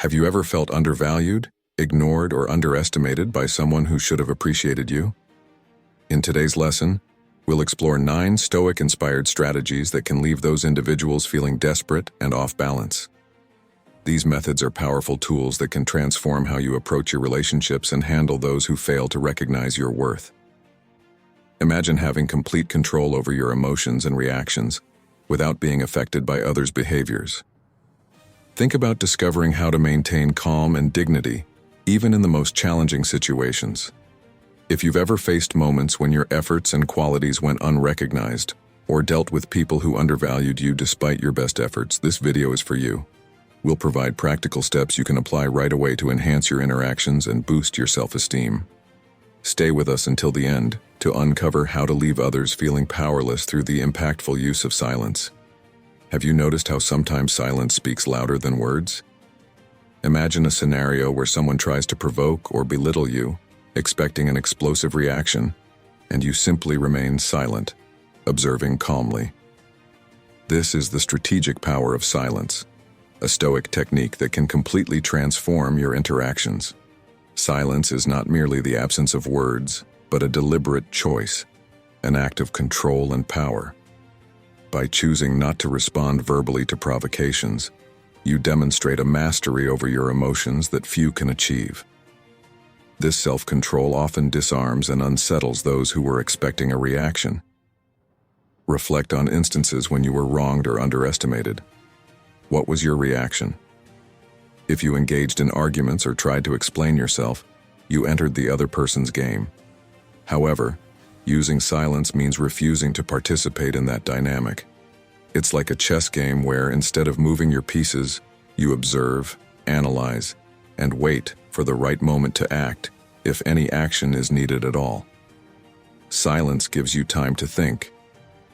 Have you ever felt undervalued, ignored, or underestimated by someone who should have appreciated you? In today's lesson, we'll explore 9 Stoic-inspired strategies that can leave those individuals feeling desperate and off balance. These methods are powerful tools that can transform how you approach your relationships and handle those who fail to recognize your worth. Imagine having complete control over your emotions and reactions without being affected by others' behaviors. Think about discovering how to maintain calm and dignity, even in the most challenging situations. If you've ever faced moments when your efforts and qualities went unrecognized, or dealt with people who undervalued you despite your best efforts, this video is for you. We'll provide practical steps you can apply right away to enhance your interactions and boost your self-esteem. Stay with us until the end to uncover how to leave others feeling powerless through the impactful use of silence. Have you noticed how sometimes silence speaks louder than words? Imagine a scenario where someone tries to provoke or belittle you, expecting an explosive reaction, and you simply remain silent, observing calmly. This is the strategic power of silence, a Stoic technique that can completely transform your interactions. Silence is not merely the absence of words, but a deliberate choice, an act of control and power. By choosing not to respond verbally to provocations, you demonstrate a mastery over your emotions that few can achieve. This self-control often disarms and unsettles those who were expecting a reaction. Reflect on instances when you were wronged or underestimated. What was your reaction? If you engaged in arguments or tried to explain yourself, you entered the other person's game. However, using silence means refusing to participate in that dynamic. It's like a chess game where, instead of moving your pieces, you observe, analyze, and wait for the right moment to act, if any action is needed at all. Silence gives you time to think,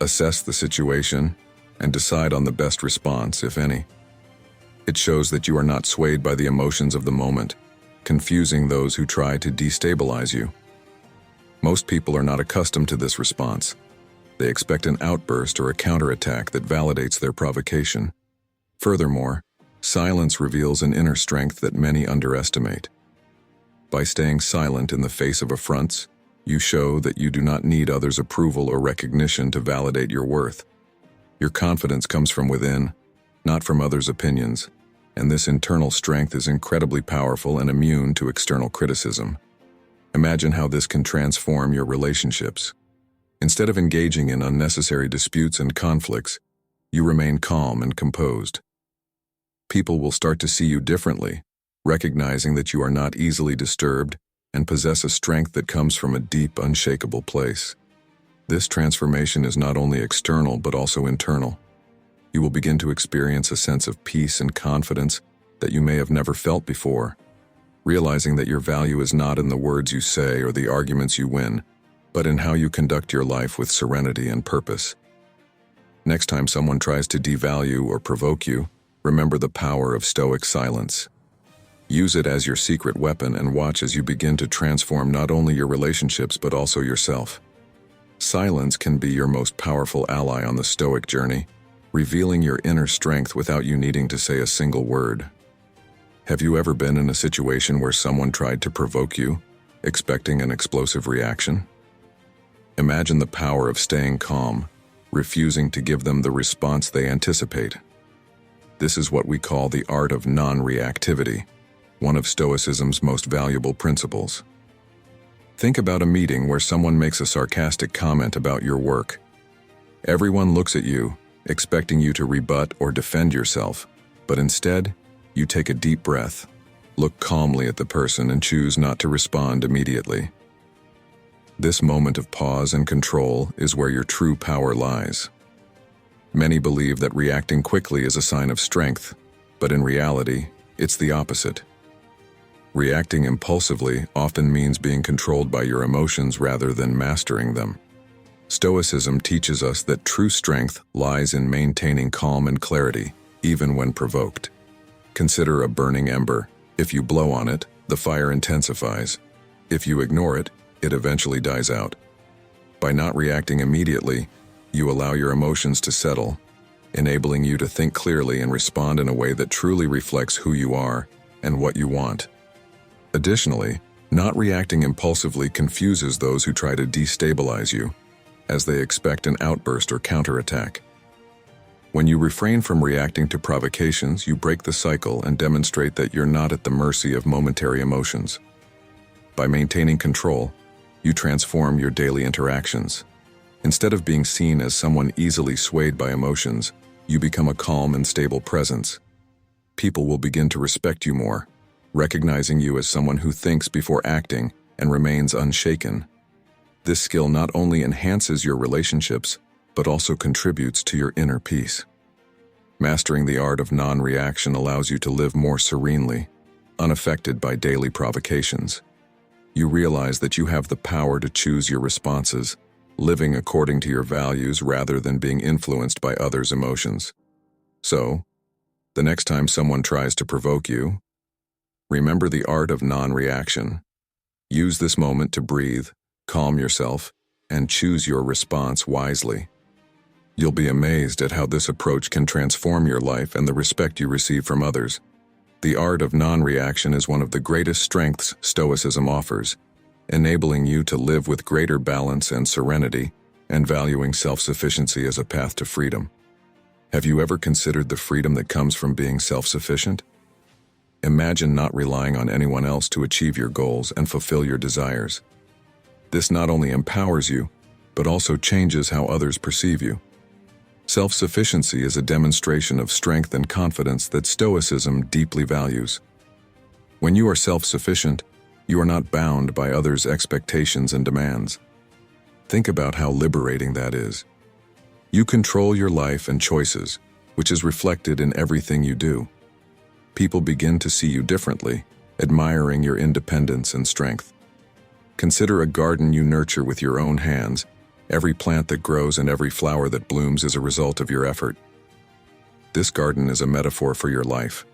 assess the situation, and decide on the best response, if any. It shows that you are not swayed by the emotions of the moment, confusing those who try to destabilize you. Most people are not accustomed to this response. They expect an outburst or a counterattack that validates their provocation. Furthermore, silence reveals an inner strength that many underestimate. By staying silent in the face of affronts, you show that you do not need others' approval or recognition to validate your worth. Your confidence comes from within, not from others' opinions, and this internal strength is incredibly powerful and immune to external criticism. Imagine how this can transform your relationships. Instead of engaging in unnecessary disputes and conflicts, you remain calm and composed. People will start to see you differently, recognizing that you are not easily disturbed and possess a strength that comes from a deep, unshakable place. This transformation is not only external but also internal. You will begin to experience a sense of peace and confidence that you may have never felt before, realizing that your value is not in the words you say or the arguments you win, but in how you conduct your life with serenity and purpose. Next time someone tries to devalue or provoke you, remember the power of Stoic silence. Use it as your secret weapon and watch as you begin to transform not only your relationships but also yourself. Silence can be your most powerful ally on the Stoic journey, revealing your inner strength without you needing to say a single word. Have you ever been in a situation where someone tried to provoke you, expecting an explosive reaction? Imagine the power of staying calm, refusing to give them the response they anticipate. This is what we call the art of non-reactivity, one of Stoicism's most valuable principles. Think about a meeting where someone makes a sarcastic comment about your work. Everyone looks at you, expecting you to rebut or defend yourself, but instead, you take a deep breath, look calmly at the person, and choose not to respond immediately. This moment of pause and control is where your true power lies. Many believe that reacting quickly is a sign of strength, but in reality, it's the opposite. Reacting impulsively often means being controlled by your emotions rather than mastering them. Stoicism teaches us that true strength lies in maintaining calm and clarity, even when provoked. Consider a burning ember. If you blow on it, the fire intensifies. If you ignore it, it eventually dies out. By not reacting immediately, you allow your emotions to settle, enabling you to think clearly and respond in a way that truly reflects who you are and what you want. Additionally, not reacting impulsively confuses those who try to destabilize you, as they expect an outburst or counterattack. When you refrain from reacting to provocations, you break the cycle and demonstrate that you're not at the mercy of momentary emotions. By maintaining control, you transform your daily interactions. Instead of being seen as someone easily swayed by emotions, you become a calm and stable presence. People will begin to respect you more, recognizing you as someone who thinks before acting and remains unshaken. This skill not only enhances your relationships, but also contributes to your inner peace. Mastering the art of non-reaction allows you to live more serenely, unaffected by daily provocations. You realize that you have the power to choose your responses, living according to your values rather than being influenced by others' emotions. So, the next time someone tries to provoke you, remember the art of non-reaction. Use this moment to breathe, calm yourself, and choose your response wisely. You'll be amazed at how this approach can transform your life and the respect you receive from others. The art of non-reaction is one of the greatest strengths Stoicism offers, enabling you to live with greater balance and serenity, and valuing self-sufficiency as a path to freedom. Have you ever considered the freedom that comes from being self-sufficient? Imagine not relying on anyone else to achieve your goals and fulfill your desires. This not only empowers you, but also changes how others perceive you. Self-sufficiency is a demonstration of strength and confidence that Stoicism deeply values. When you are self-sufficient, you are not bound by others' expectations and demands. Think about how liberating that is. You control your life and choices, which is reflected in everything you do. People begin to see you differently, admiring your independence and strength. Consider a garden you nurture with your own hands. Every plant that grows and every flower that blooms is a result of your effort. This garden is a metaphor for your life.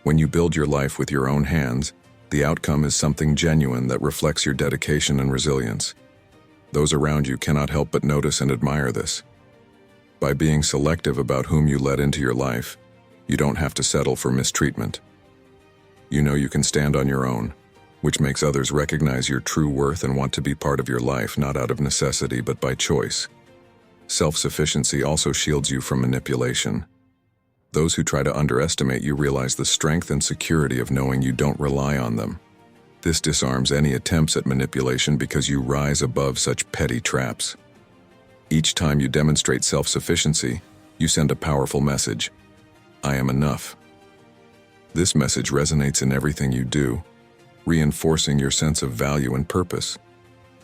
When you build your life with your own hands, the outcome is something genuine that reflects your dedication and resilience. Those around you cannot help but notice and admire this. By being selective about whom you let into your life, you don't have to settle for mistreatment. You know you can stand on your own, which makes others recognize your true worth and want to be part of your life, not out of necessity but by choice. Self-sufficiency also shields you from manipulation. Those who try to underestimate you realize the strength and security of knowing you don't rely on them. This disarms any attempts at manipulation because you rise above such petty traps. Each time you demonstrate self-sufficiency, you send a powerful message. I am enough. This message resonates in everything you do, reinforcing your sense of value and purpose.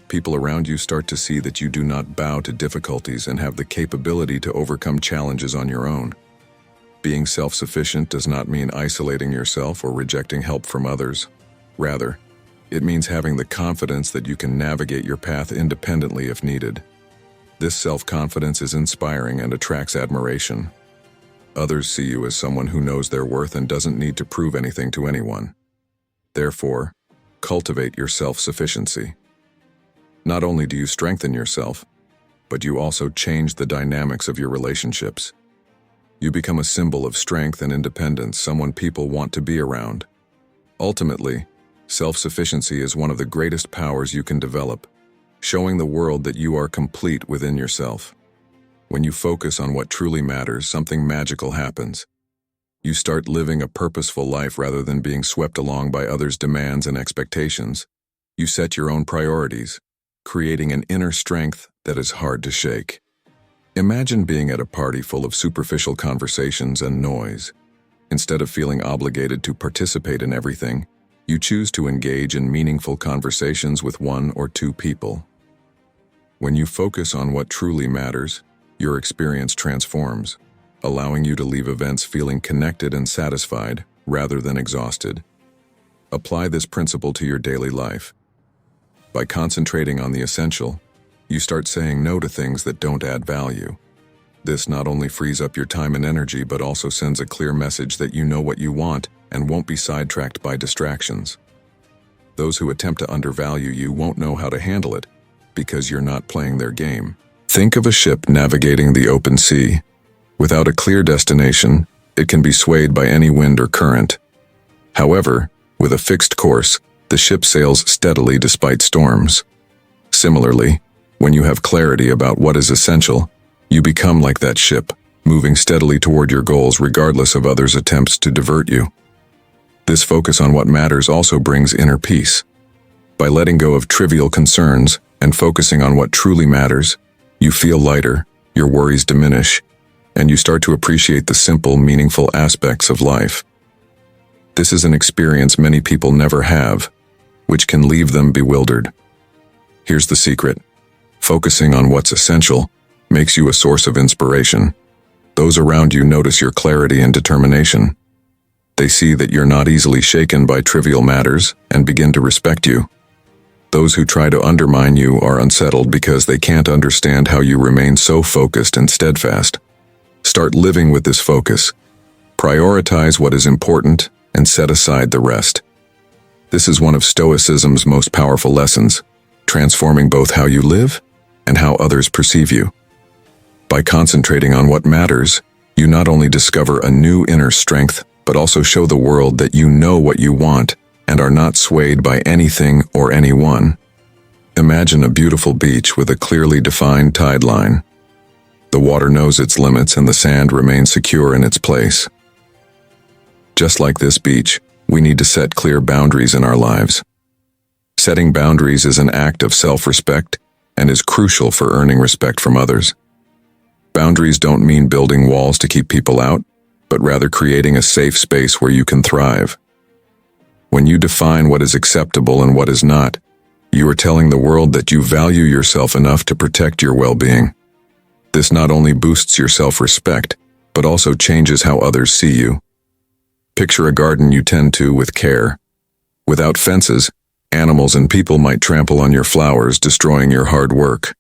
People around you start to see that you do not bow to difficulties and have the capability to overcome challenges on your own. Being self-sufficient does not mean isolating yourself or rejecting help from others. Rather, it means having the confidence that you can navigate your path independently if needed. This self-confidence is inspiring and attracts admiration. Others see you as someone who knows their worth and doesn't need to prove anything to anyone. Therefore, cultivate your self-sufficiency. Not only do you strengthen yourself, but you also change the dynamics of your relationships. You become a symbol of strength and independence, someone people want to be around. Ultimately, self-sufficiency is one of the greatest powers you can develop, showing the world that you are complete within yourself. When you focus on what truly matters, something magical happens. You start living a purposeful life rather than being swept along by others' demands and expectations. You set your own priorities, creating an inner strength that is hard to shake. Imagine being at a party full of superficial conversations and noise. Instead of feeling obligated to participate in everything, you choose to engage in meaningful conversations with one or two people. When you focus on what truly matters, your experience transforms, allowing you to leave events feeling connected and satisfied rather than exhausted. Apply this principle to your daily life. By concentrating on the essential, you start saying no to things that don't add value. This not only frees up your time and energy, but also sends a clear message that you know what you want and won't be sidetracked by distractions. Those who attempt to undervalue you won't know how to handle it because you're not playing their game. Think of a ship navigating the open sea. Without a clear destination, it can be swayed by any wind or current. However, with a fixed course, the ship sails steadily despite storms. Similarly, when you have clarity about what is essential, you become like that ship, moving steadily toward your goals regardless of others' attempts to divert you. This focus on what matters also brings inner peace. By letting go of trivial concerns and focusing on what truly matters, you feel lighter, your worries diminish, and you start to appreciate the simple, meaningful aspects of life. This is an experience many people never have, which can leave them bewildered. Here's the secret. Focusing on what's essential makes you a source of inspiration. Those around you notice your clarity and determination. They see that you're not easily shaken by trivial matters and begin to respect you. Those who try to undermine you are unsettled because they can't understand how you remain so focused and steadfast. Start living with this focus. Prioritize what is important and set aside the rest. This is one of Stoicism's most powerful lessons, transforming both how you live and how others perceive you. By concentrating on what matters, you not only discover a new inner strength, but also show the world that you know what you want and are not swayed by anything or anyone. Imagine a beautiful beach with a clearly defined tide line. The water knows its limits and the sand remains secure in its place. Just like this beach, we need to set clear boundaries in our lives. Setting boundaries is an act of self-respect and is crucial for earning respect from others. Boundaries don't mean building walls to keep people out, but rather creating a safe space where you can thrive. When you define what is acceptable and what is not, you are telling the world that you value yourself enough to protect your well-being. This not only boosts your self-respect, but also changes how others see you. Picture a garden you tend to with care. Without fences, animals and people might trample on your flowers, destroying your hard work.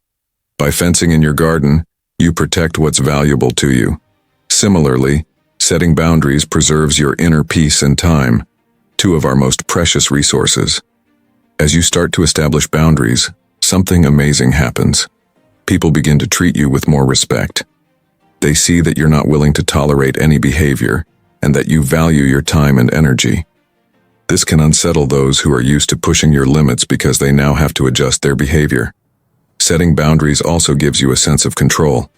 By fencing in your garden, you protect what's valuable to you. Similarly, setting boundaries preserves your inner peace and time, two of our most precious resources. As you start to establish boundaries, something amazing happens. People begin to treat you with more respect. They see that you're not willing to tolerate any behavior and that you value your time and energy. This can unsettle those who are used to pushing your limits because they now have to adjust their behavior. Setting boundaries also gives you a sense of control.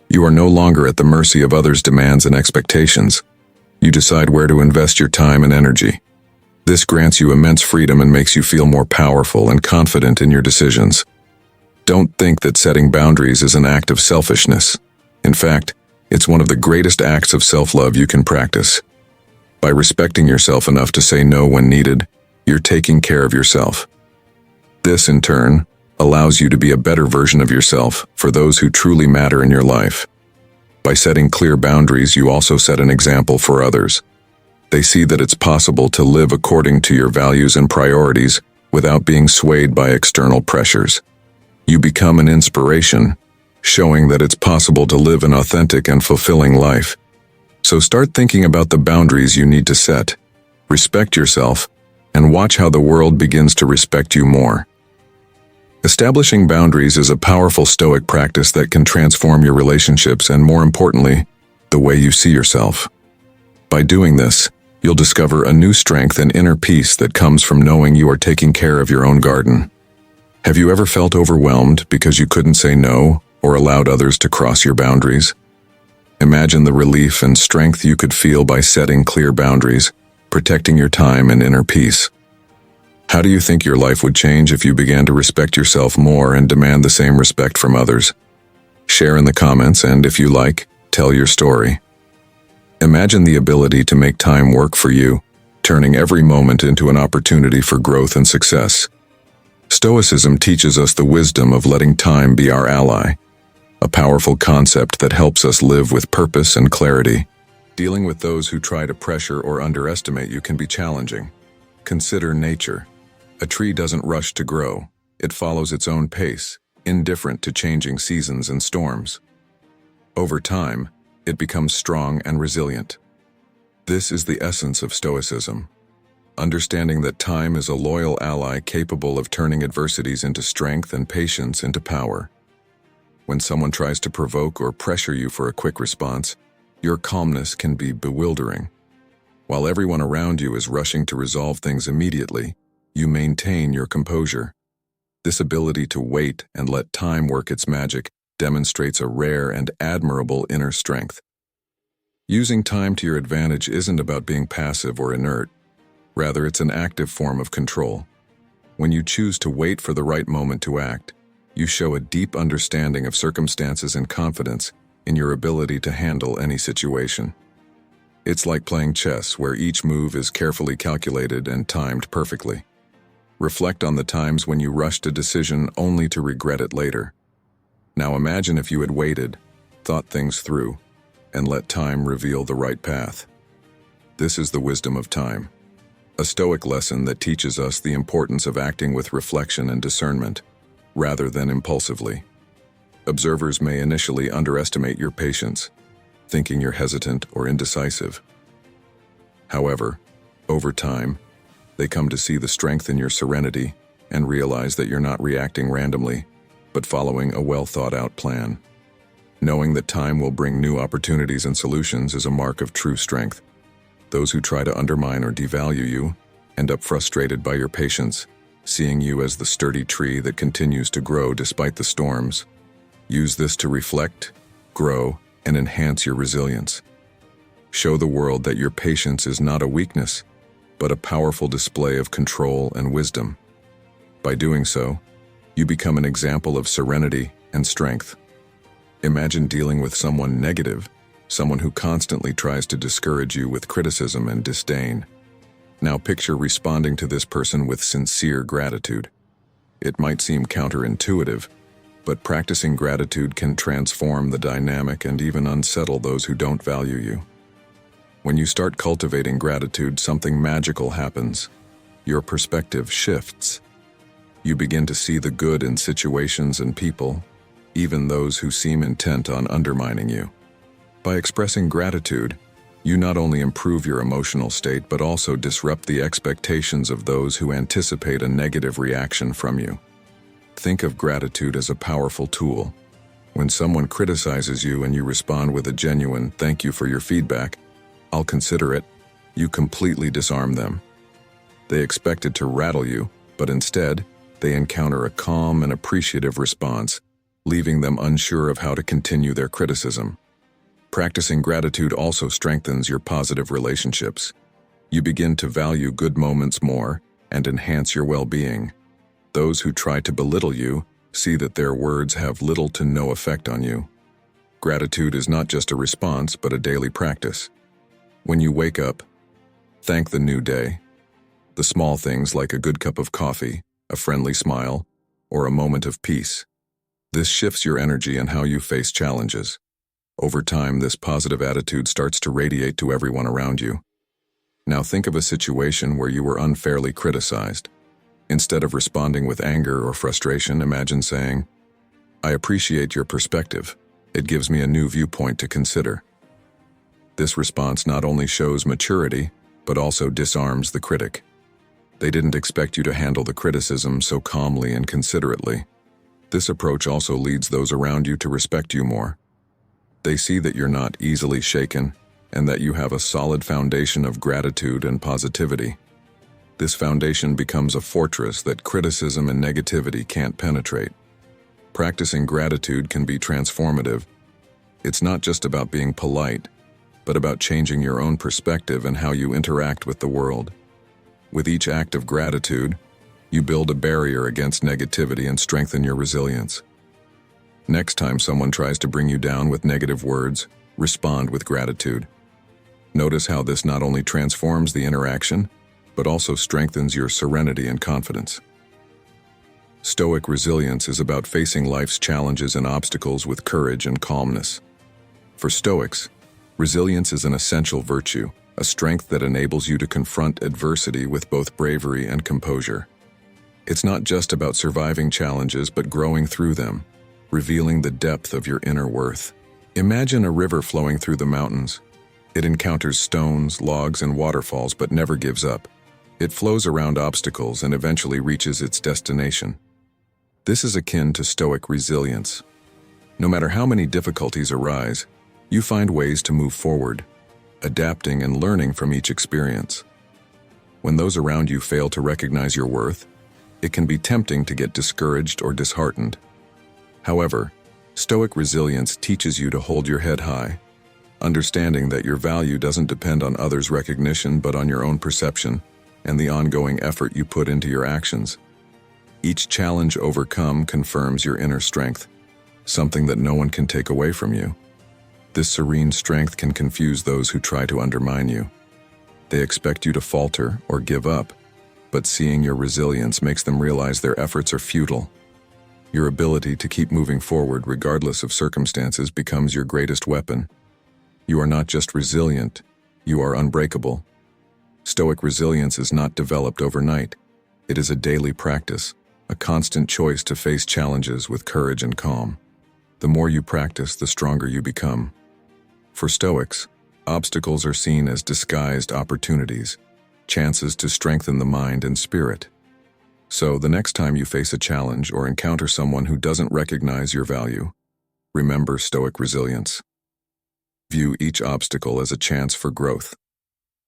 You are no longer at the mercy of others' demands and expectations. You decide where to invest your time and energy. This grants you immense freedom and makes you feel more powerful and confident in your decisions. Don't think that setting boundaries is an act of selfishness. In fact, it's one of the greatest acts of self-love you can practice. By respecting yourself enough to say no when needed, you're taking care of yourself. This, in turn, allows you to be a better version of yourself for those who truly matter in your life. By setting clear boundaries, you also set an example for others. They see that it's possible to live according to your values and priorities without being swayed by external pressures. You become an inspiration, showing that it's possible to live an authentic and fulfilling life. So start thinking about the boundaries you need to set. Respect yourself, and watch how the world begins to respect you more. Establishing boundaries is a powerful Stoic practice that can transform your relationships and, more importantly, the way you see yourself. By doing this, you'll discover a new strength and inner peace that comes from knowing you are taking care of your own garden. Have you ever felt overwhelmed because you couldn't say no or allowed others to cross your boundaries? Imagine the relief and strength you could feel by setting clear boundaries, protecting your time and inner peace. How do you think your life would change if you began to respect yourself more and demand the same respect from others? Share in the comments, and if you like, tell your story. Imagine the ability to make time work for you, turning every moment into an opportunity for growth and success. Stoicism teaches us the wisdom of letting time be our ally, a powerful concept that helps us live with purpose and clarity. Dealing with those who try to pressure or underestimate you can be challenging. Consider nature. A tree doesn't rush to grow. It follows its own pace, indifferent to changing seasons and storms. Over time, it becomes strong and resilient. This is the essence of Stoicism. Understanding that time is a loyal ally capable of turning adversities into strength and patience into power. When someone tries to provoke or pressure you for a quick response, your calmness can be bewildering. While everyone around you is rushing to resolve things immediately, you maintain your composure. This ability to wait and let time work its magic demonstrates a rare and admirable inner strength. Using time to your advantage isn't about being passive or inert. Rather, it's an active form of control. When you choose to wait for the right moment to act, you show a deep understanding of circumstances and confidence in your ability to handle any situation. It's like playing chess, where each move is carefully calculated and timed perfectly. Reflect on the times when you rushed a decision only to regret it later. Now imagine if you had waited, thought things through, and let time reveal the right path. This is the wisdom of time, a Stoic lesson that teaches us the importance of acting with reflection and discernment, rather than impulsively. Observers may initially underestimate your patience, thinking you're hesitant or indecisive. However, over time, they come to see the strength in your serenity and realize that you're not reacting randomly, but following a well-thought-out plan. Knowing that time will bring new opportunities and solutions is a mark of true strength. Those who try to undermine or devalue you end up frustrated by your patience, seeing you as the sturdy tree that continues to grow despite the storms. Use this to reflect, grow, and enhance your resilience. Show the world that your patience is not a weakness, but a powerful display of control and wisdom. By doing so, you become an example of serenity and strength. Imagine dealing with someone negative, someone who constantly tries to discourage you with criticism and disdain. Now picture responding to this person with sincere gratitude. It might seem counterintuitive, but practicing gratitude can transform the dynamic and even unsettle those who don't value you. When you start cultivating gratitude, something magical happens. Your perspective shifts. You begin to see the good in situations and people, even those who seem intent on undermining you. By expressing gratitude, you not only improve your emotional state but also disrupt the expectations of those who anticipate a negative reaction from you. Think of gratitude as a powerful tool. When someone criticizes you and you respond with a genuine "thank you for your feedback, I'll consider it," you completely disarm them. They expected to rattle you, but instead, they encounter a calm and appreciative response, leaving them unsure of how to continue their criticism. Practicing gratitude also strengthens your positive relationships. You begin to value good moments more and enhance your well-being. Those who try to belittle you see that their words have little to no effect on you. Gratitude is not just a response, but a daily practice. When you wake up, thank the new day. The small things like a good cup of coffee, a friendly smile, or a moment of peace. This shifts your energy and how you face challenges. Over time, this positive attitude starts to radiate to everyone around you. Now think of a situation where you were unfairly criticized. Instead of responding with anger or frustration, imagine saying, "I appreciate your perspective. It gives me a new viewpoint to consider." This response not only shows maturity, but also disarms the critic. They didn't expect you to handle the criticism so calmly and considerately. This approach also leads those around you to respect you more. They see that you're not easily shaken and that you have a solid foundation of gratitude and positivity. This foundation becomes a fortress that criticism and negativity can't penetrate. Practicing gratitude can be transformative. It's not just about being polite, but about changing your own perspective and how you interact with the world. With each act of gratitude, you build a barrier against negativity and strengthen your resilience. Next time someone tries to bring you down with negative words, respond with gratitude. Notice how this not only transforms the interaction, but also strengthens your serenity and confidence. Stoic resilience is about facing life's challenges and obstacles with courage and calmness. For Stoics, resilience is an essential virtue, a strength that enables you to confront adversity with both bravery and composure. It's not just about surviving challenges, but growing through them, revealing the depth of your inner worth. Imagine a river flowing through the mountains. It encounters stones, logs, and waterfalls, but never gives up. It flows around obstacles and eventually reaches its destination. This is akin to Stoic resilience. No matter how many difficulties arise, you find ways to move forward. adapting and learning from each experience. When those around you fail to recognize your worth, it can be tempting to get discouraged or disheartened. However, Stoic resilience teaches you to hold your head high, understanding that your value doesn't depend on others' recognition but on your own perception and the ongoing effort you put into your actions. Each challenge overcome confirms your inner strength, something that no one can take away from you. This serene strength can confuse those who try to undermine you. They expect you to falter or give up, but seeing your resilience makes them realize their efforts are futile. Your ability to keep moving forward regardless of circumstances becomes your greatest weapon. You are not just resilient, you are unbreakable. Stoic resilience is not developed overnight. It is a daily practice, a constant choice to face challenges with courage and calm. The more you practice, the stronger you become. For Stoics, obstacles are seen as disguised opportunities, chances to strengthen the mind and spirit. So, the next time you face a challenge or encounter someone who doesn't recognize your value, remember Stoic resilience. View each obstacle as a chance for growth,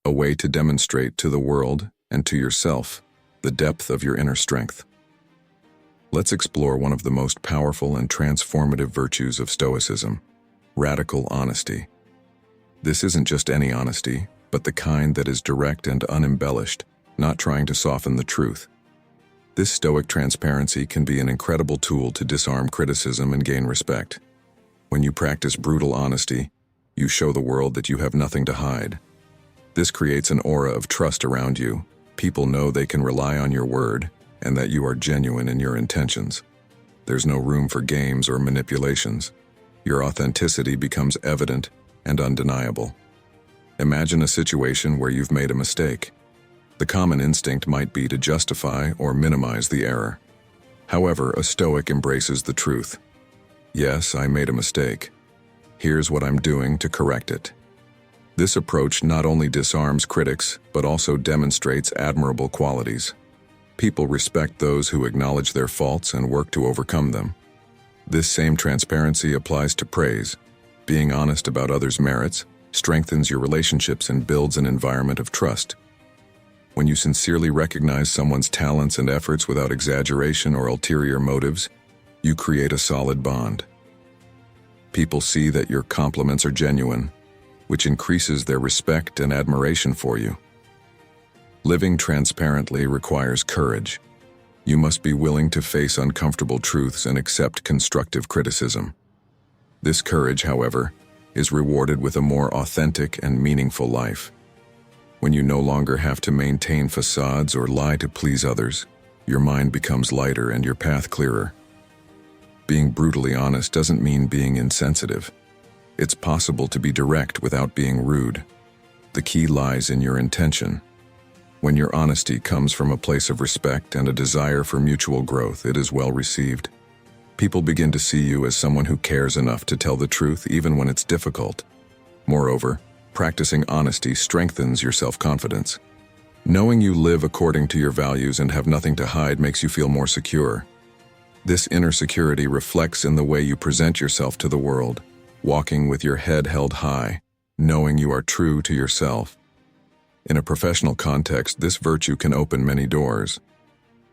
a way to demonstrate to the world and to yourself the depth of your inner strength. Let's explore one of the most powerful and transformative virtues of Stoicism: radical honesty. This isn't just any honesty, but the kind that is direct and unembellished, not trying to soften the truth. This Stoic transparency can be an incredible tool to disarm criticism and gain respect. When you practice brutal honesty, you show the world that you have nothing to hide. This creates an aura of trust around you. People know they can rely on your word and that you are genuine in your intentions. There's no room for games or manipulations. Your authenticity becomes evident and undeniable. Imagine a situation where you've made a mistake. The common instinct might be to justify or minimize the error. However, a Stoic embraces the truth. Yes, I made a mistake. Here's what I'm doing to correct it. This approach not only disarms critics, but also demonstrates admirable qualities. People respect those who acknowledge their faults and work to overcome them. This same transparency applies to praise. Being honest about others' merits strengthens your relationships and builds an environment of trust. When you sincerely recognize someone's talents and efforts without exaggeration or ulterior motives, you create a solid bond. People see that your compliments are genuine, which increases their respect and admiration for you. Living transparently requires courage. You must be willing to face uncomfortable truths and accept constructive criticism. This courage, however, is rewarded with a more authentic and meaningful life. When you no longer have to maintain facades or lie to please others, your mind becomes lighter and your path clearer. Being brutally honest doesn't mean being insensitive. It's possible to be direct without being rude. The key lies in your intention. When your honesty comes from a place of respect and a desire for mutual growth, it is well received. People begin to see you as someone who cares enough to tell the truth even when it's difficult. Moreover, practicing honesty strengthens your self-confidence. Knowing you live according to your values and have nothing to hide makes you feel more secure. This inner security reflects in the way you present yourself to the world, walking with your head held high, knowing you are true to yourself. In a professional context, this virtue can open many doors.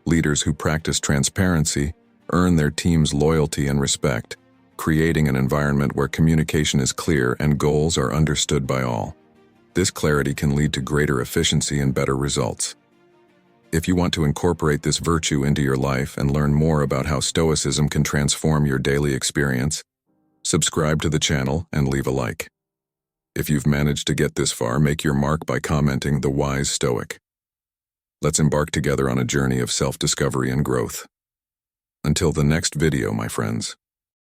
Leaders who practice transparency earn their team's loyalty and respect, creating an environment where communication is clear and goals are understood by all. This clarity can lead to greater efficiency and better results. If you want to incorporate this virtue into your life and learn more about how Stoicism can transform your daily experience, subscribe to the channel and leave a like. If you've managed to get this far, make your mark by commenting "The Wise Stoic." Let's embark together on a journey of self-discovery and growth. Until the next video, my friends.